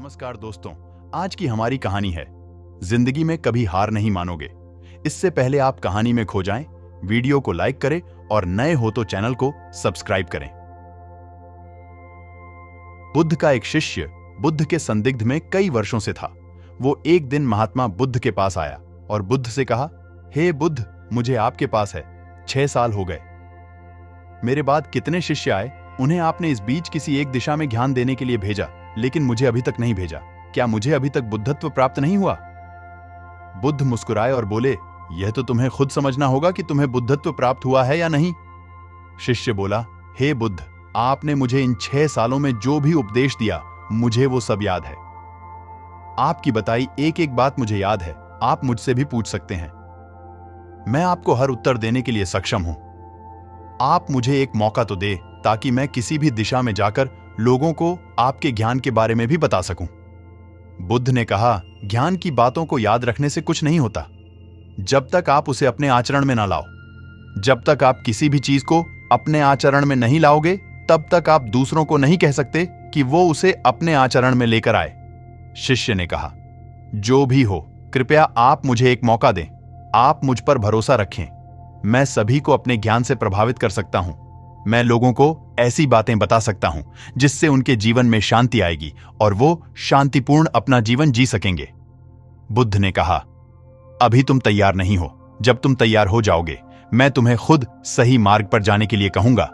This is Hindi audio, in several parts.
नमस्कार दोस्तों, आज की हमारी कहानी है जिंदगी में कभी हार नहीं मानोगे। इससे पहले आप कहानी में खो जाएं, वीडियो को लाइक करें और नए हो तो चैनल को सब्सक्राइब करें। बुद्ध का एक शिष्य बुद्ध के संदिग्ध में कई वर्षों से था। वो एक दिन महात्मा बुद्ध के पास आया और बुद्ध से कहा, हे बुद्ध, मुझे आपके पास है 6 साल हो गए। मेरे बाद कितने शिष्य आए, उन्हें आपने इस बीच किसी एक दिशा में ज्ञान देने के लिए भेजा, लेकिन मुझे अभी तक नहीं भेजा। क्या मुझे अभी तक बुद्धत्व प्राप्त नहीं हुआ? बुद्ध मुस्कुराए और बोले, यह तो तुम्हें खुद समझना होगा कि तुम्हें बुद्धत्व प्राप्त हुआ है या नहीं। शिष्य बोला, हे बुद्ध, आपने मुझे इन 6 सालों में जो भी उपदेश दिया, मुझे वो सब याद है। आपकी बताई एक एक बात मुझे याद है। आप मुझसे भी पूछ सकते हैं, मैं आपको हर उत्तर देने के लिए सक्षम हूं। आप मुझे एक मौका तो दे ताकि मैं किसी भी दिशा में जाकर लोगों को आपके ज्ञान के बारे में भी बता सकूं। बुद्ध ने कहा, ज्ञान की बातों को याद रखने से कुछ नहीं होता जब तक आप उसे अपने आचरण में ना लाओ। जब तक आप किसी भी चीज को अपने आचरण में नहीं लाओगे, तब तक आप दूसरों को नहीं कह सकते कि वो उसे अपने आचरण में लेकर आए। शिष्य ने कहा, जो भी हो, कृपया आप मुझे एक मौका दें। आप मुझ पर भरोसा रखें। मैं सभी को अपने ज्ञान से प्रभावित कर सकता हूं। मैं लोगों को ऐसी बातें बता सकता हूं जिससे उनके जीवन में शांति आएगी और वो शांतिपूर्ण अपना जीवन जी सकेंगे। बुद्ध ने कहा, अभी तुम तैयार नहीं हो। जब तुम तैयार हो जाओगे, मैं तुम्हें खुद सही मार्ग पर जाने के लिए कहूंगा।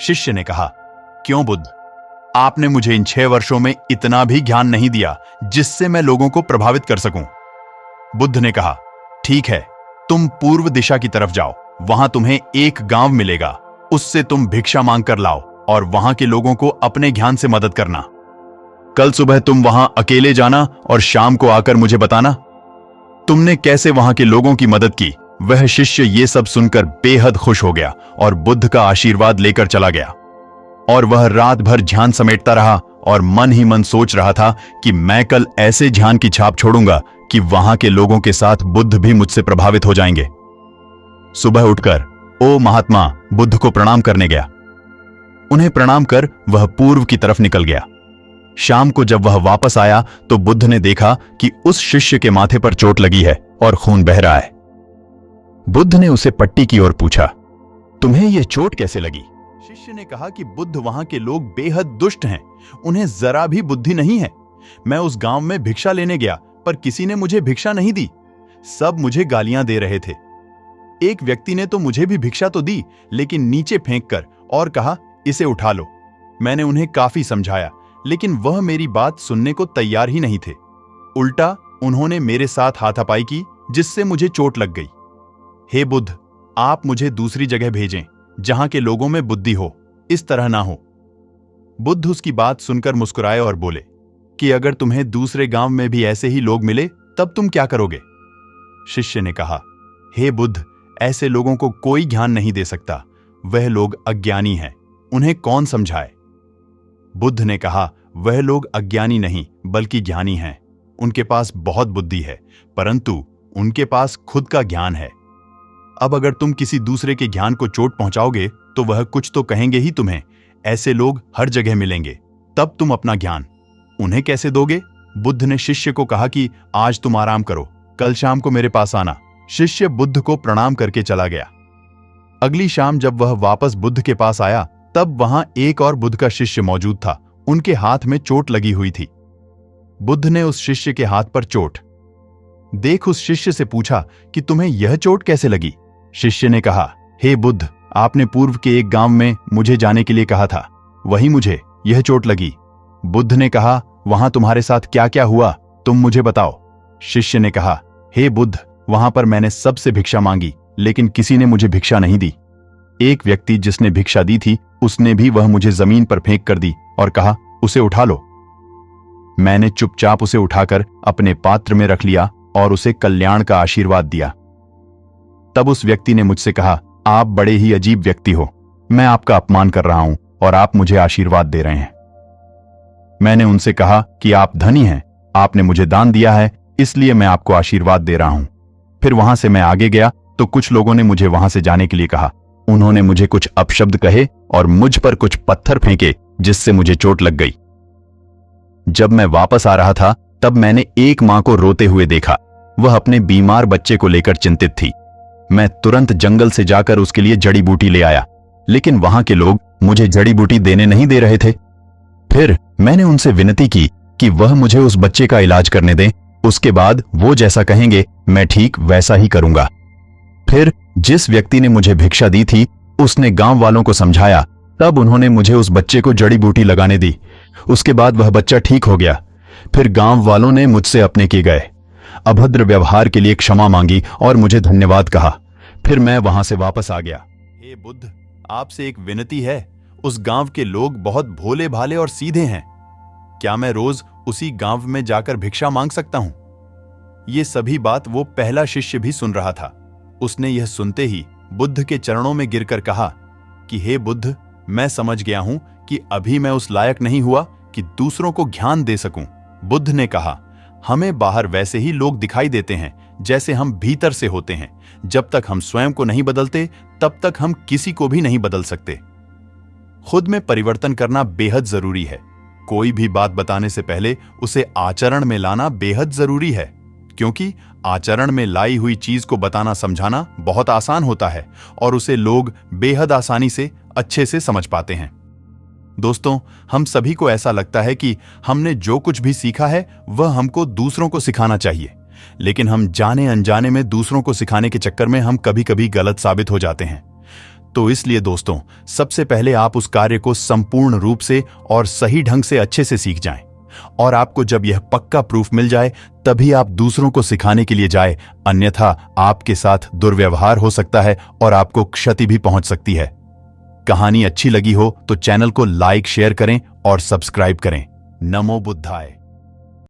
शिष्य ने कहा, क्यों बुद्ध? आपने मुझे इन 6 वर्षों में इतना भी ज्ञान नहीं दिया जिससे मैं लोगों को प्रभावित कर सकूं। बुद्ध ने कहा, ठीक है, तुम पूर्व दिशा की तरफ जाओ। वहां तुम्हें एक गांव मिलेगा। उससे तुम भिक्षा मांग कर लाओ और वहां के लोगों को अपने ज्ञान से मदद करना। कल सुबह तुम वहां अकेले जाना और शाम को आकर मुझे बताना तुमने कैसे वहां के लोगों की मदद की। वह शिष्य ये सब सुनकर बेहद खुश हो गया और बुद्ध का आशीर्वाद लेकर चला गया। और वह रात भर ध्यान समेटता रहा और मन ही मन सोच रहा था कि मैं कल ऐसे ध्यान की छाप छोड़ूंगा कि वहां के लोगों के साथ बुद्ध भी मुझसे प्रभावित हो जाएंगे। सुबह उठकर ओ महात्मा बुद्ध को प्रणाम करने गया। उन्हें प्रणाम कर वह पूर्व की तरफ निकल गया। शाम को जब वह वापस आया तो बुद्ध ने देखा कि उस शिष्य के माथे पर चोट लगी है और खून बह रहा है। बुद्ध ने उसे पट्टी की ओर पूछा, तुम्हें यह चोट कैसे लगी? शिष्य ने कहा कि बुद्ध, वहां के लोग बेहद दुष्ट हैं। उन्हें जरा भी बुद्धि नहीं है। मैं उस गांव में भिक्षा लेने गया, पर किसी ने मुझे भिक्षा नहीं दी। सब मुझे गालियां दे रहे थे। एक व्यक्ति ने तो मुझे भी भिक्षा तो दी, लेकिन नीचे फेंक कर और कहा, इसे उठा लो। मैंने उन्हें काफी समझाया, लेकिन वह मेरी बात सुनने को तैयार ही नहीं थे। उल्टा उन्होंने मेरे साथ हाथापाई की, जिससे मुझे चोट लग गई। हे बुद्ध, आप मुझे दूसरी जगह भेजें जहां के लोगों में बुद्धि हो। इस तरह ना हो। बुद्ध उसकी बात सुनकर मुस्कुराए और बोले कि अगर तुम्हें दूसरे गांव में भी ऐसे ही लोग मिले, तब तुम क्या करोगे? शिष्य ने कहा, हे बुद्ध, ऐसे लोगों को कोई ज्ञान नहीं दे सकता। वह लोग अज्ञानी हैं, उन्हें कौन समझाए? बुद्ध ने कहा, वह लोग अज्ञानी नहीं बल्कि ज्ञानी हैं। उनके पास बहुत बुद्धि है, परंतु उनके पास खुद का ज्ञान है। अब अगर तुम किसी दूसरे के ज्ञान को चोट पहुंचाओगे तो वह कुछ तो कहेंगे ही तुम्हें। ऐसे लोग हर जगह मिलेंगे। तब तुम अपना ज्ञान उन्हें कैसे दोगे? बुद्ध ने शिष्य को कहा कि आज तुम आराम करो, कल शाम को मेरे पास आना। शिष्य बुद्ध को प्रणाम करके चला गया। अगली शाम जब वह वापस बुद्ध के पास आया, तब वहां एक और बुद्ध का शिष्य मौजूद था। उनके हाथ में चोट लगी हुई थी। बुद्ध ने उस शिष्य के हाथ पर चोट देख उस शिष्य से पूछा कि तुम्हें यह चोट कैसे लगी? शिष्य ने कहा, हे बुद्ध, आपने पूर्व के एक गांव में मुझे जाने के लिए कहा था, वहीं मुझे यह चोट लगी। बुद्ध ने कहा, वहां तुम्हारे साथ क्या क्या हुआ, तुम मुझे बताओ। शिष्य ने कहा, हे बुद्ध, वहां पर मैंने सबसे भिक्षा मांगी, लेकिन किसी ने मुझे भिक्षा नहीं दी। एक व्यक्ति जिसने भिक्षा दी थी, उसने भी वह मुझे जमीन पर फेंक कर दी और कहा, उसे उठा लो। मैंने चुपचाप उसे उठाकर अपने पात्र में रख लिया और उसे कल्याण का आशीर्वाद दिया। तब उस व्यक्ति ने मुझसे कहा, आप बड़े ही अजीब व्यक्ति हो। मैं आपका अपमान कर रहा हूं और आप मुझे आशीर्वाद दे रहे हैं। मैंने उनसे कहा कि आप धनी हैं, आपने मुझे दान दिया है, इसलिए मैं आपको आशीर्वाद दे रहा हूं। फिर वहां से मैं आगे गया तो कुछ लोगों ने मुझे वहां से जाने के लिए कहा। उन्होंने मुझे कुछ अपशब्द कहे और मुझ पर कुछ पत्थर फेंके, जिससे मुझे चोट लग गई। जब मैं वापस आ रहा था तब मैंने एक मां को रोते हुए देखा। वह अपने बीमार बच्चे को लेकर चिंतित थी। मैं तुरंत जंगल से जाकर उसके लिए जड़ी बूटी ले आया, लेकिन वहां के लोग मुझे जड़ी बूटी देने नहीं दे रहे थे। फिर मैंने उनसे विनती की कि वह मुझे उस बच्चे का इलाज करने दें, उसके बाद वो जैसा कहेंगे मैं ठीक वैसा ही करूंगा। फिर जिस व्यक्ति ने मुझे भिक्षा दी थी उसने गांव वालों को समझाया, तब उन्होंने मुझे उस बच्चे को जड़ी बूटी लगाने दी। उसके बाद वह बच्चा ठीक हो गया। फिर गांव वालों ने मुझसे अपने किए गए अभद्र व्यवहार के लिए क्षमा मांगी और मुझे धन्यवाद कहा। फिर मैं वहां से वापस आ गया। हे बुद्ध, आपसे एक विनती है। उस गांव के लोग बहुत भोले भाले और सीधे हैं। क्या मैं रोज उसी गांव में जाकर भिक्षा मांग सकता हूं? ये सभी बात वो पहला शिष्य भी सुन रहा था। उसने यह सुनते ही बुद्ध के चरणों में गिरकर कहा कि हे बुद्ध, मैं समझ गया हूं कि अभी मैं उस लायक नहीं हुआ कि दूसरों को ज्ञान दे सकूं। बुद्ध ने कहा, हमें बाहर वैसे ही लोग दिखाई देते हैं जैसे हम भीतर से होते हैं। जब तक हम स्वयं को नहीं बदलते तब तक हम किसी को भी नहीं बदल सकते। खुद में परिवर्तन करना बेहद जरूरी है। कोई भी बात बताने से पहले उसे आचरण में लाना बेहद जरूरी है, क्योंकि आचरण में लाई हुई चीज को बताना समझाना बहुत आसान होता है और उसे लोग बेहद आसानी से अच्छे से समझ पाते हैं। दोस्तों, हम सभी को ऐसा लगता है कि हमने जो कुछ भी सीखा है वह हमको दूसरों को सिखाना चाहिए, लेकिन हम जाने अनजाने में दूसरों को सिखाने के चक्कर में हम कभी कभी गलत साबित हो जाते हैं। तो इसलिए दोस्तों, सबसे पहले आप उस कार्य को संपूर्ण रूप से और सही ढंग से अच्छे से सीख जाएं, और आपको जब यह पक्का प्रूफ मिल जाए तभी आप दूसरों को सिखाने के लिए जाएं, अन्यथा आपके साथ दुर्व्यवहार हो सकता है और आपको क्षति भी पहुंच सकती है। कहानी अच्छी लगी हो तो चैनल को लाइक, शेयर करें और सब्सक्राइब करें। नमो बुद्धाय।